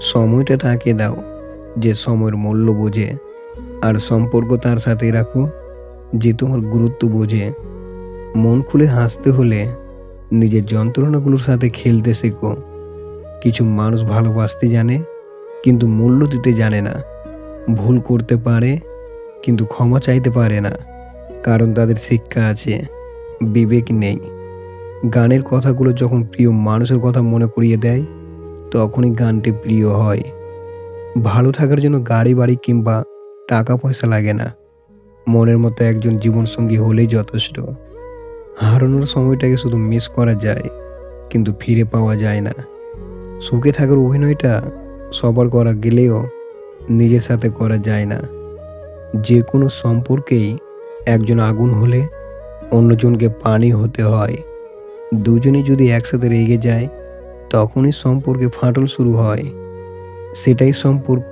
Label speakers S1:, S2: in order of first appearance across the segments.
S1: সময়টা তাকে দাও যে সময়ের মূল্য বোঝে, আর সম্পর্ক তার সাথে রাখো যে তোমার গুরুত্ব বোঝে। মন খুলে হাসতে হলে নিজের যন্ত্রণাগুলোর সাথে খেলতে শেখো। কিছু মানুষ ভালোবাসতে জানে কিন্তু মূল্য দিতে জানে না। ভুল করতে পারে কিন্তু ক্ষমা চাইতে পারে না, কারণ তাদের শিক্ষা আছে, বিবেক নেই। গানের কথাগুলো যখন প্রিয় মানুষের কথা মনে করিয়ে দেয়, তখনই গানটি প্রিয় হয়। ভালো থাকার জন্য গাড়ি বাড়ি কিংবা টাকা পয়সা লাগে না, মনের মতো একজন জীবনসঙ্গী হলেই যথেষ্ট। হারানোর সময়টাকে শুধু মিস করা যায় কিন্তু ফিরে পাওয়া যায় না। সুখে থাকার অভিনয়টা সবার করা গেলেও নিজের সাথে করা যায় না। যে কোনো সম্পর্কেই একজন আগুন হলে অন্যজনকে পানি হতে হয়। দুজনেই যদি একসাথে রেগে যায়, তখনই সম্পর্কে ফাটল শুরু হয়। সেটাই সম্পর্ক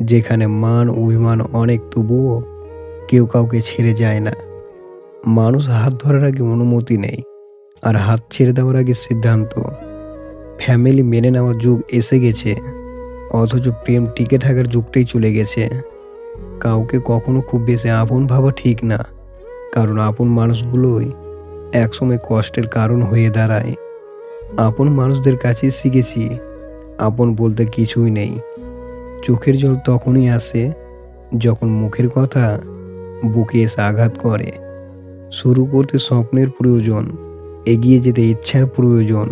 S1: যেখানে মান অভিমান অনেক, তবুও কেউ কাউকে ছেড়ে যায় না। মানুষ হাত ধরার আগে অনুমতি নেই, আর হাত ছেড়ে দেওয়ার আগে সিদ্ধান্ত। ফ্যামিলি মেনে নেওয়ার যুগ এসে গেছে, অথচ প্রেম টিকে থাকার যুগটাই চলে গেছে। কাউকে কখনো খুব বেশি আপন ভাবা ঠিক না, কারণ আপন মানুষগুলোই একসময় কষ্টের কারণ হয়ে দাঁড়ায়। আপন মানুষদের কাছে শিখেছি আপন বলতে কিছুই নেই। চোখের জল তখনই আসে যখন মুখের কথা বুকে এসে আঘাত করে। শুরু করতে স্বপ্নের প্রয়োজন, এগিয়ে যেতে ইচ্ছার প্রয়োজন,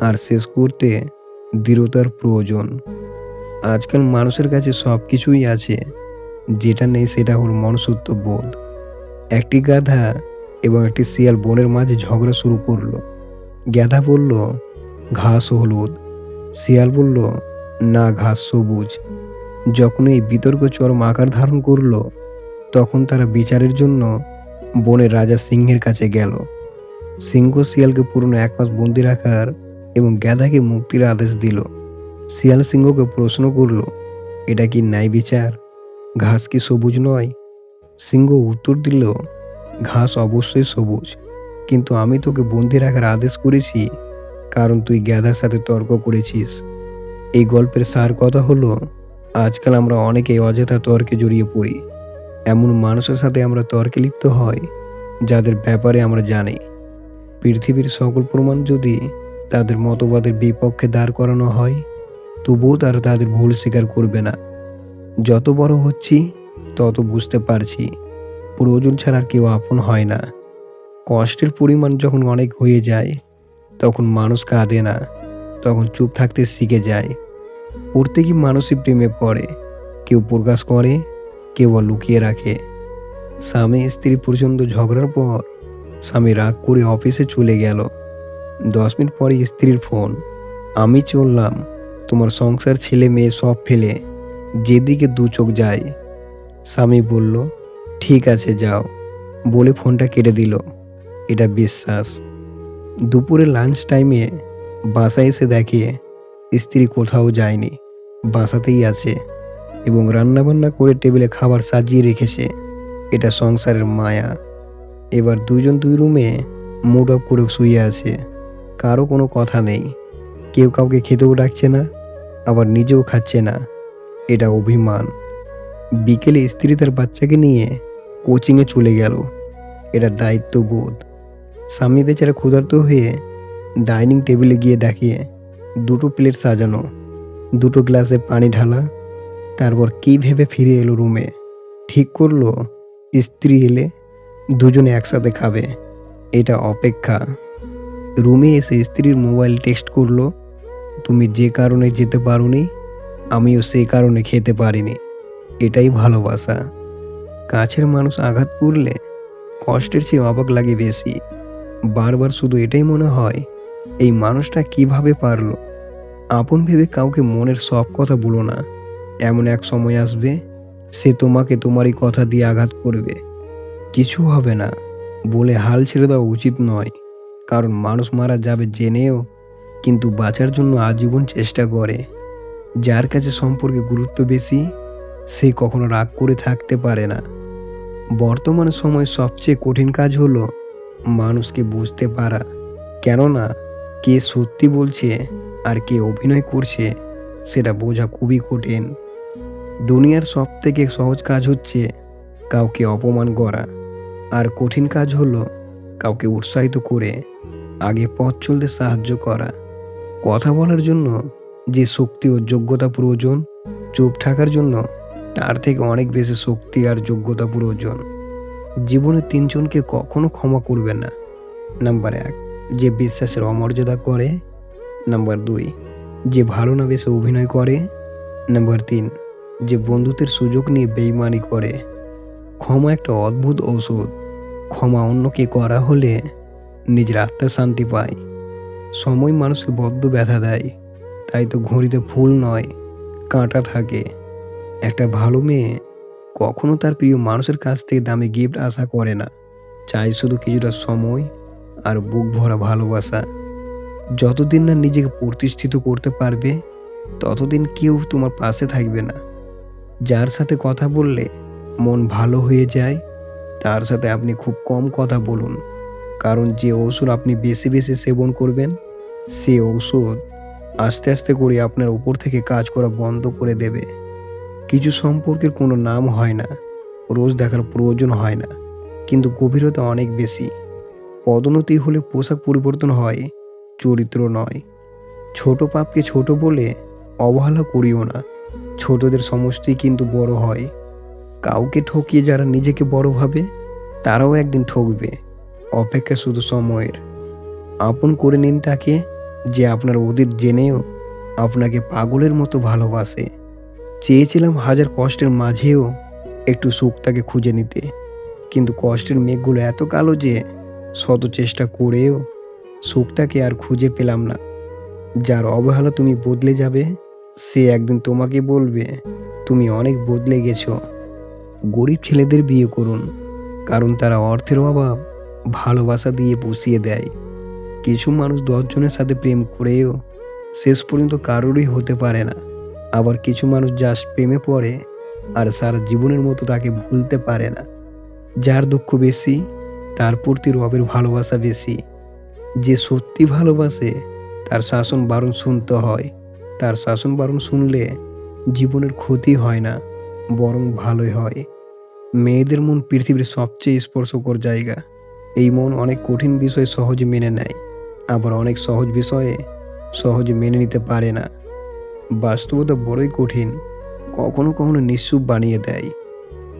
S1: আর শেষ করতে দৃঢ়তার প্রয়োজন। আজকাল মানুষের কাছে সব কিছুই আছে, যেটা নেই সেটা হল মনুষ্যত্ব বোধ। একটি গাধা এবং একটি শিয়াল বনের মাঝে ঝগড়া শুরু করলো। গাধা বলল, ঘাস হলুদ। শিয়াল বলল, না, ঘাস সবুজ। যখন এই বিতর্ক চরম আকার ধারণ করলো, তখন তারা বিচারের জন্য বনের রাজা সিংহের কাছে গেল। সিংহ শিয়ালকে পুরনো 1 মাস বন্দি রাখার এবং গাধাকে মুক্তির আদেশ দিল। শিয়াল সিংহকে প্রশ্ন করল, এটা কি ন্যায় বিচার? ঘাস কি সবুজ নয়? সিংহ উত্তর দিল, ঘাস অবশ্যই সবুজ, কিন্তু আমি তোকে বন্দি রাখার আদেশ করেছি কারণ তুই গাধার সাথে তর্ক করেছিস। এই গল্পের সার কথা হলো, আজকাল আমরা অনেকেই অযথা তর্কে জড়িয়ে পড়ি। এমন মানুষের সাথে আমরা তর্কে লিপ্ত হই যাদের ব্যাপারে আমরা জানি পৃথিবীর সকল প্রমাণ যদি তাদের মতবাদের বিপক্ষে দাঁড় করানো হয়, তবুও তারা তাদের ভুল স্বীকার করবে না। যত বড় হচ্ছি তত বুঝতে পারছি প্রয়োজন ছাড়া আর কেউ আপন হয় না। কষ্টের পরিমাণ যখন অনেক হয়ে যায়, তখন মানুষ কাঁদে না, তখন চুপ থাকতে শিখে যায়। প্রত্যেকই মানুষই প্রেমে পড়ে, কেউ প্রকাশ করে, কেউ লুকিয়ে রাখে। স্বামী স্ত্রী পর্যন্ত ঝগড়ার পর স্বামী রাগ করে অফিসে চলে গেল। 10 মিনিট পরে স্ত্রীর ফোন, আমি চললাম, তোমার সংসার ছেলে মেয়ে সব ফেলে যেদিকে দু চোখ যায়। স্বামী বলল, ঠিক আছে যাও, বলে ফোনটা কেটে দিল। এটা বিশ্বাস? দুপুরে লাঞ্চ টাইমে বাসায় এসে দেখে স্ত্রী কোথাও যায়নি, বাসাতেই আছে এবং রান্নাবান্না করে টেবিলে খাবার সাজিয়ে রেখেছে। এটা সংসারের মায়া। এবার দুজন দুই রুমে মুড অফ করে শুয়ে আছে, কারো কোনো কথা নেই, কেউ কাউকে খেতেও ডাকছে না, আবার নিজেও খাচ্ছে না। এটা অভিমান। বিকেলে স্ত্রী তার বাচ্চাকে নিয়ে কোচিংয়ে চলে গেল। এটা দায়িত্ববোধ। স্বামী বেচারা ক্ষুধার্ত হয়ে ডাইনিং টেবিলে গিয়ে দেখে 2টো প্লেট সাজানো, 2টো গ্লাসে পানি ঢালা। তারপর কি ভেবে ফিরে এলো রুমে, ঠিক করলো স্ত্রী এলে দুজনে একসাথে খাবে। এটা অপেক্ষা। রুমে এসে স্ত্রীর মোবাইল টেক্সট করলো, তুমি যে কারণে যেতে পারোনি, আমিও সেই কারণে খেতে পারিনি। এটাই ভালোবাসা। কাছের মানুষ আঘাত করলে কষ্টের চেয়ে অবাক লাগে বেশি। বারবার শুধু এটাই মনে হয়, এই মানুষটা কিভাবে পারলো। আপন ভেবে কাউকে মনের সব কথা বলো না, এমন এক সময় আসবে সে তোমাকে তোমারই কথা দিয়ে আঘাত করবে। কিছু হবে না বলে হাল ছেড়ে দেওয়া উচিত নয়, কারণ মানুষ মারা যাবে জেনেও কিন্তু বাঁচার জন্য আজীবন চেষ্টা করে। যার কাছে সম্পর্কে গুরুত্ব বেশি, সে কখনো রাগ করে থাকতে পারে না। বর্তমান সময়ে সবচেয়ে কঠিন কাজ হলো মানুষকে বুঝতে পারা, কেননা কে সত্যি বলছে আর কে অভিনয় করছে সেটা বোঝা খুবই কঠিন। দুনিয়ার সবথেকে সহজ কাজ হচ্ছে কাউকে অপমান করা, আর কঠিন কাজ হলো কাউকে উৎসাহিত করে আগে পথ চলতে সাহায্য করা। কথা বলার জন্য যে শক্তি ও যোগ্যতা প্রয়োজন, চুপ থাকার জন্য তার থেকে অনেক বেশি শক্তি আর যোগ্যতা প্রয়োজন। জীবনে ৩ জনকে কখনো ক্ষমা করবেন না। নাম্বার ১, যে বিশ্বাসের অমর্যাদা করে। নাম্বার ২, যে ভালো না বেশে অভিনয় করে। নাম্বার ৩, যে বন্ধুত্বের সুযোগ নিয়ে বেইমানি করে। ক্ষমা একটা অদ্ভুত ঔষধ। ক্ষমা অন্যকে করা হলে নিজের আত্মা শান্তি পায়। সময় মানুষকে বড্ড ব্যথা দেয়, তাই তো ঘড়িতে ফুল নয়, কাঁটা থাকে। একটা ভালো মেয়ে কখনো তার প্রিয় মানুষের কাছ থেকে দামি গিফট আশা করে না, চাই শুধু কিছুটা সময় আর বুক ভরা ভালোবাসা। যতদিন না নিজেকে প্রতিষ্ঠিত করতে পারবে, ততদিন কেউ তোমার পাশে থাকবে না। যার সাথে কথা বললে মন ভালো হয়ে যায়, তার সাথে আপনি খুব কম কথা বলুন। কারণ যে ঔষধ আপনি বেশি বেশি সেবন করবেন, সে ঔষধ আস্তে আস্তে করে আপনার উপর থেকে কাজ করা বন্ধ করে দেবে। কিছু সম্পর্কের কোনো নাম হয় না, রোজ দেখার প্রয়োজন হয় না, কিন্তু গভীরতা অনেক বেশি। পদোন্নতি হলে পোশাক পরিবর্তন হয়, চরিত্র নয়। ছোট পাপকে ছোট বলে অবহেলা করিও না। ছোটদের সমষ্টি কিন্তু বড় হয়। কাউকে ঠকিয়ে যারা নিজেকে বড় ভাবে, তারাও একদিন ঠকবে। অপেক্ষা শুধু সময়ের। আপন করে নিন তাকে, যে আপনার অতীত জেনেও আপনাকে পাগলের মতো ভালোবাসে। চেয়েছিলাম হাজার কষ্টের মাঝেও একটু সুখ তাকে খুঁজে নিতে, কিন্তু কষ্টের মেঘগুলো এত কালো যে শত চেষ্টা করেও সুখটাকে আর খুঁজে পেলাম না। যার অবহেলা তুমি বদলে যাবে, সে একদিন তোমাকে বলবে তুমি অনেক বদলে গেছো। গরিব ছেলেদের বিয়ে করুন, কারণ তারা অর্থের অভাব ভালোবাসা দিয়ে পুষিয়ে দেয়। কিছু মানুষ 10 জনের সাথে প্রেম করেও শেষ পর্যন্ত কারোরই হতে পারে না। আবার কিছু মানুষ জাস্ট প্রেমে পড়ে আর সারা জীবনের মতো তাকে ভুলতে পারে না। যার দুঃখ বেশি, তার প্রতি রবের ভালোবাসা বেশি। যে সত্যি ভালোবাসে, তার শাসন বারণ শুনতে হয়। তার শাসন বারণ শুনলে জীবনের ক্ষতি হয় না, বরং ভালোই হয়। মেয়েদের মন পৃথিবীর সবচেয়ে স্পর্শকর জায়গা। এই মন অনেক কঠিন বিষয় সহজে মেনে নেয়, আবার অনেক সহজ বিষয়ে সহজে মেনে নিতে পারে না। বাস্তবতা বড়ই কঠিন, কখনো কখনো নিঃসুপ বানিয়ে দেয়।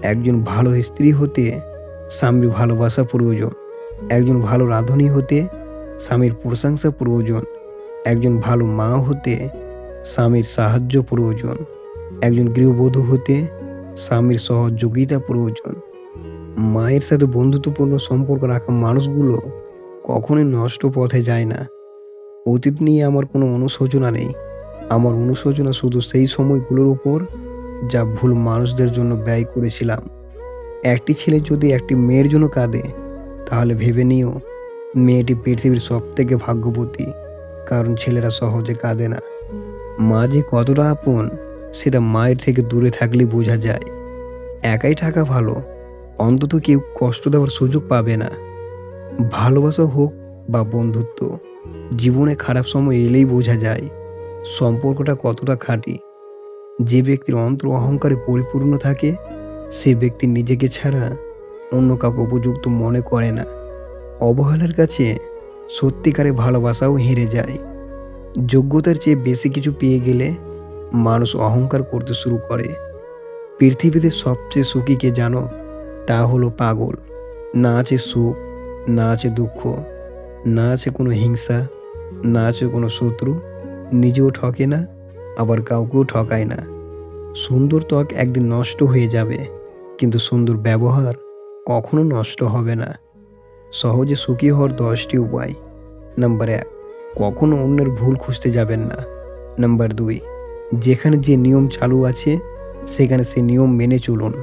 S1: একজন ভালো স্ত্রী হতে স্বামীর ভালোবাসা প্রয়োজন। একজন ভালো রাঁধুনি হতে স্বামীর প্রশংসা প্রয়োজন। একজন ভালো মা হতে স্বামীর সাহায্য প্রয়োজন। একজন গৃহবধূ হতে স্বামীর সহযোগিতা প্রয়োজন। মায়ের সাথে বন্ধুত্বপূর্ণ সম্পর্ক রাখা মানুষগুলো কখনোই নষ্ট পথে যায় না। অতীত নিয়ে আমার কোনো অনুশোচনা নেই। আমার অনুশোচনা শুধু সেই সময়গুলোর উপর যা ভুল মানুষদের জন্য ব্যয় করেছিলাম। একটি ছেলে যদি একটি মেয়ের জন্য কাঁদে, তাহলে ভেবে নিও মেয়েটি পৃথিবীর সবথেকে ভাগ্যবতী, কারণ ছেলেরা সহজে কাঁদে না। মা যে কতটা আপন, সেটা মায়ের থেকে দূরে থাকলেই বোঝা যায়। একাই থাকা ভালো, অন্তত কেউ কষ্ট দেওয়ার সুযোগ পাবে না। ভালোবাসা হোক বা বন্ধুত্ব, জীবনে খারাপ সময় এলেই বোঝা যায় সম্পর্কটা কতটা খাঁটি। যে ব্যক্তির অন্তর অহংকারে পরিপূর্ণ থাকে, সে ব্যক্তি নিজেকে ছাড়া অন্য কাউকে উপযুক্ত মনে করে না। অবহেলার কাছে সত্যিকারের ভালোবাসাও হেরে যায়। যোগ্যতার চেয়ে বেশি কিছু পেয়ে গেলে মানুষ অহংকার করতে শুরু করে। পৃথিবীতে সবচেয়ে সুখী কে জানো? তা হলো পাগল। না আছে সুখ, না আছে দুঃখ, না আছে কোনো হিংসা, না আছে কোনো শত্রু। নিজেও ঠকে না, আবার কাউকেও ঠকায় না। সুন্দর ত্বক একদিন নষ্ট হয়ে যাবে, কিন্তু সুন্দর ব্যবহার কখনো নষ্ট হবে না। সহজে সুখী হওয়ার 10টি উপায়। নাম্বার 1, কখনো অন্যের ভুল খুঁজতে যাবেন না। নাম্বার 2, যেখানে যে নিয়ম চালু আছে সেখানে সে নিয়ম মেনে চলুন।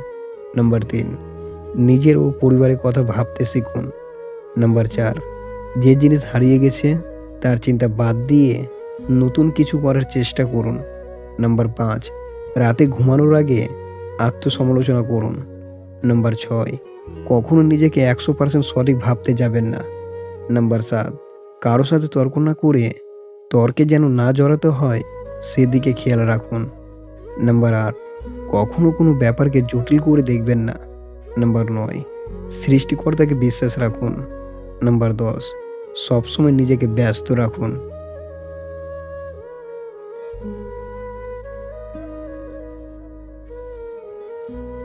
S1: নাম্বার 3, নিজের ও পরিবারের কথা ভাবতে শিখুন। নাম্বার 4, যে জিনিস হারিয়ে গেছে তার চিন্তা বাদ দিয়ে নতুন কিছু করার চেষ্টা করুন। নাম্বার 5, রাতে ঘুমানোর আগে আত্মসমালোচনা করুন। নাম্বার 6, কখনো নিজেকে 100% সঠিক ভাবতে যাবেন না। নাম্বার 7, কারো সাথে তর্ক না করে তর্কে যেন না জড়াতে হয় সেদিকে খেয়াল রাখুন। নাম্বার ৮, কখনো কোনো ব্যাপারকে জটিল করে দেখবেন না। নাম্বার ৯, সৃষ্টিকর্তাকে বিশ্বাস রাখুন। নাম্বার ১০, সবসময় নিজেকে ব্যস্ত রাখুন।